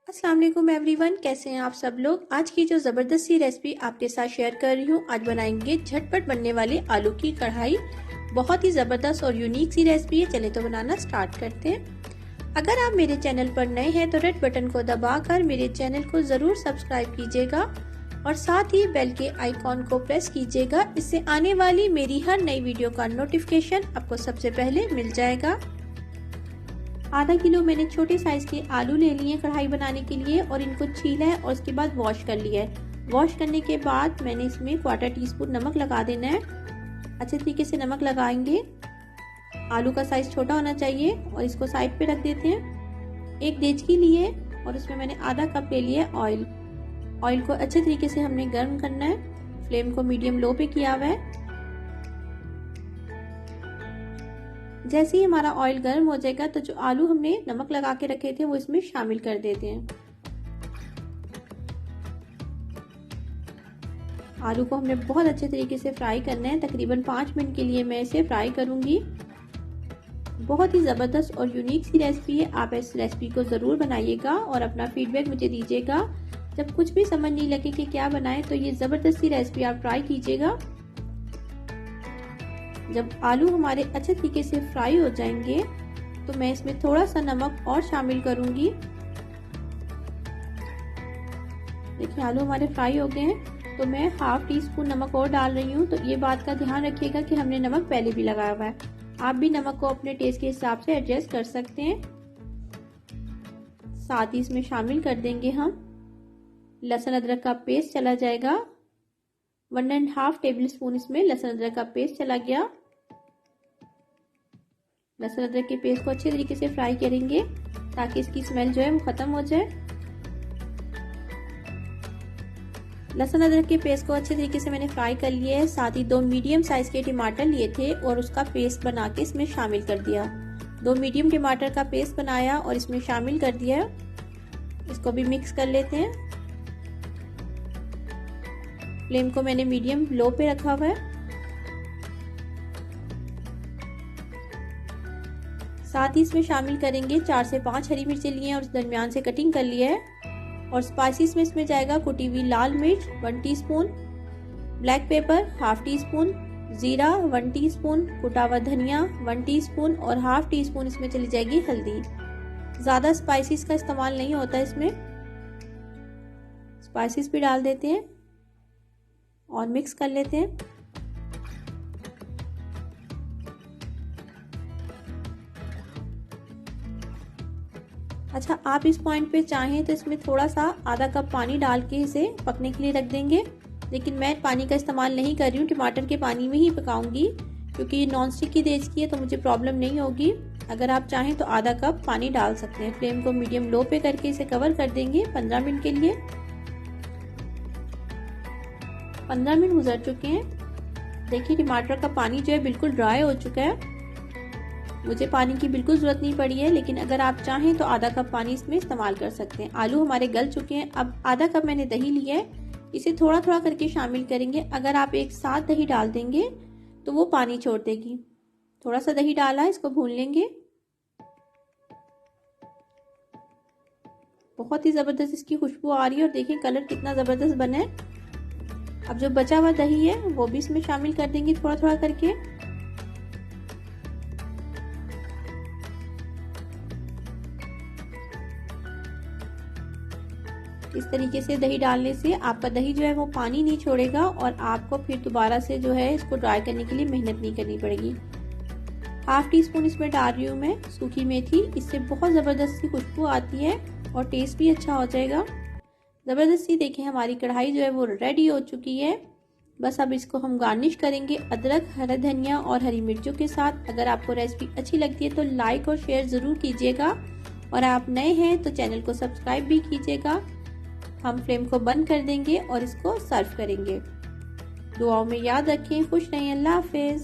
अस्सलाम वालेकुम एवरीवन, कैसे हैं आप सब लोग। आज की जो ज़बरदस्त सी रेसिपी आपके साथ शेयर कर रही हूँ, आज बनाएंगे झटपट बनने वाली आलू की कढ़ाई। बहुत ही ज़बरदस्त और यूनिक सी रेसिपी है। चले तो बनाना स्टार्ट करते हैं। अगर आप मेरे चैनल पर नए हैं तो रेड बटन को दबाकर मेरे चैनल को ज़रूर सब्सक्राइब कीजिएगा और साथ ही बेल के आइकॉन को प्रेस कीजिएगा। इससे आने वाली मेरी हर नई वीडियो का नोटिफिकेशन आपको सबसे पहले मिल जाएगा। आधा किलो मैंने छोटे साइज के आलू ले लिए कढ़ाई बनाने के लिए और इनको छीला है और उसके बाद वॉश कर लिया है। वॉश करने के बाद मैंने इसमें 1/4 टीस्पून नमक लगा देना है। अच्छे तरीके से नमक लगाएंगे। आलू का साइज छोटा होना चाहिए और इसको साइड पे रख देते हैं। एक देचकी लिए और उसमें मैंने आधा कप ले लिया ऑयल। ऑयल को अच्छे तरीके से हमने गर्म करना है। फ्लेम को मीडियम लो पे किया हुआ है। जैसे ही हमारा ऑयल गर्म हो जाएगा तो जो आलू हमने नमक लगा के रखे थे वो इसमें शामिल कर देते हैं। आलू को हमने बहुत अच्छे तरीके से फ्राई करना है। तकरीबन 5 मिनट के लिए मैं इसे फ्राई करूंगी। बहुत ही ज़बरदस्त और यूनिक सी रेसिपी है। आप इस रेसिपी को ज़रूर बनाइएगा और अपना फीडबैक मुझे दीजिएगा। जब कुछ भी समझ नहीं लगे कि क्या बनाएं तो ये ज़बरदस्त सी रेसिपी आप ट्राई कीजिएगा। जब आलू हमारे अच्छे तरीके से फ्राई हो जाएंगे तो मैं इसमें थोड़ा सा नमक और शामिल करूंगी। देखिए आलू हमारे फ्राई हो गए हैं तो मैं 1/2 टीस्पून नमक और डाल रही हूँ। तो ये बात का ध्यान रखिएगा कि हमने नमक पहले भी लगाया हुआ है। आप भी नमक को अपने टेस्ट के हिसाब से एडजस्ट कर सकते हैं। साथ ही इसमें शामिल कर देंगे हम लहसुन अदरक का पेस्ट चला जाएगा। 1.5 टेबल स्पून इसमें लहसुन अदरक का पेस्ट चला गया। लहसुन अदरक के पेस्ट को अच्छे तरीके से फ्राई करेंगे ताकि इसकी स्मेल जो है वो खत्म हो जाए। लहसुन अदरक के पेस्ट को अच्छे तरीके से मैंने फ्राई कर लिया है। साथ ही 2 मीडियम साइज के टमाटर लिए थे और उसका पेस्ट बना के इसमें शामिल कर दिया। 2 मीडियम टमाटर का पेस्ट बनाया और इसमें शामिल कर दिया। इसको भी मिक्स कर लेते हैं। फ्लेम को मैंने मीडियम लो पे रखा हुआ है। साथ ही इसमें शामिल करेंगे 4 से 5 हरी मिर्चें लिए और दरमियान से कटिंग कर लिया है। और स्पाइसेस में इसमें जाएगा कुटी हुई लाल मिर्च 1 टीस्पून, ब्लैक पेपर 1/2 टीस्पून, जीरा 1 टीस्पून, कुटा हुआ धनिया 1 टीस्पून और 1/2 टीस्पून इसमें चली जाएगी हल्दी। ज़्यादा स्पाइसेस का इस्तेमाल नहीं होता इसमें। स्पाइसेस भी डाल देते हैं और मिक्स कर लेते हैं। अच्छा, आप इस पॉइंट पे चाहें तो इसमें थोड़ा सा आधा कप पानी डाल के इसे पकने के लिए रख देंगे, लेकिन मैं पानी का इस्तेमाल नहीं कर रही हूँ। टमाटर के पानी में ही पकाऊंगी क्योंकि ये नॉन स्टिक की देचकी है तो मुझे प्रॉब्लम नहीं होगी। अगर आप चाहें तो आधा कप पानी डाल सकते हैं। फ्लेम को मीडियम लो पे करके इसे कवर कर देंगे 15 मिनट के लिए। 15 मिनट गुजर चुके हैं। देखिए टमाटर का पानी जो है बिल्कुल ड्राई हो चुका है। मुझे पानी की बिल्कुल जरूरत नहीं पड़ी है, लेकिन अगर आप चाहें तो आधा कप पानी इसमें इस्तेमाल कर सकते हैं। आलू हमारे गल चुके हैं। अब आधा कप मैंने दही लिया है, इसे थोड़ा थोड़ा करके शामिल करेंगे। अगर आप एक साथ दही डाल देंगे तो वो पानी छोड़ देगी। थोड़ा सा दही डाला, इसको भून लेंगे। बहुत ही जबरदस्त इसकी खुशबू आ रही है और देखिए कलर कितना जबरदस्त बना है। अब जो बचा हुआ दही है वो भी इसमें शामिल कर देंगे थोड़ा थोड़ा करके। इस तरीके से दही डालने से आपका दही जो है वो पानी नहीं छोड़ेगा और आपको फिर दोबारा से जो है इसको ड्राई करने के लिए मेहनत नहीं करनी पड़ेगी। 1/2 टीस्पून इसमें डाल रही हूँ मैं सूखी मेथी। इससे बहुत ज़बरदस्त सी खुशबू आती है और टेस्ट भी अच्छा हो जाएगा। ज़बरदस्त सी देखिए हमारी कढ़ाई जो है वो रेडी हो चुकी है। बस अब इसको हम गार्निश करेंगे अदरक, हरा धनिया और हरी मिर्चों के साथ। अगर आपको रेसिपी अच्छी लगती है तो लाइक और शेयर ज़रूर कीजिएगा और आप नए हैं तो चैनल को सब्सक्राइब भी कीजिएगा। हम फ्लेम को बंद कर देंगे और इसको सर्व करेंगे। दुआओं में याद रखें। खुश रहें। अल्लाह हाफिज।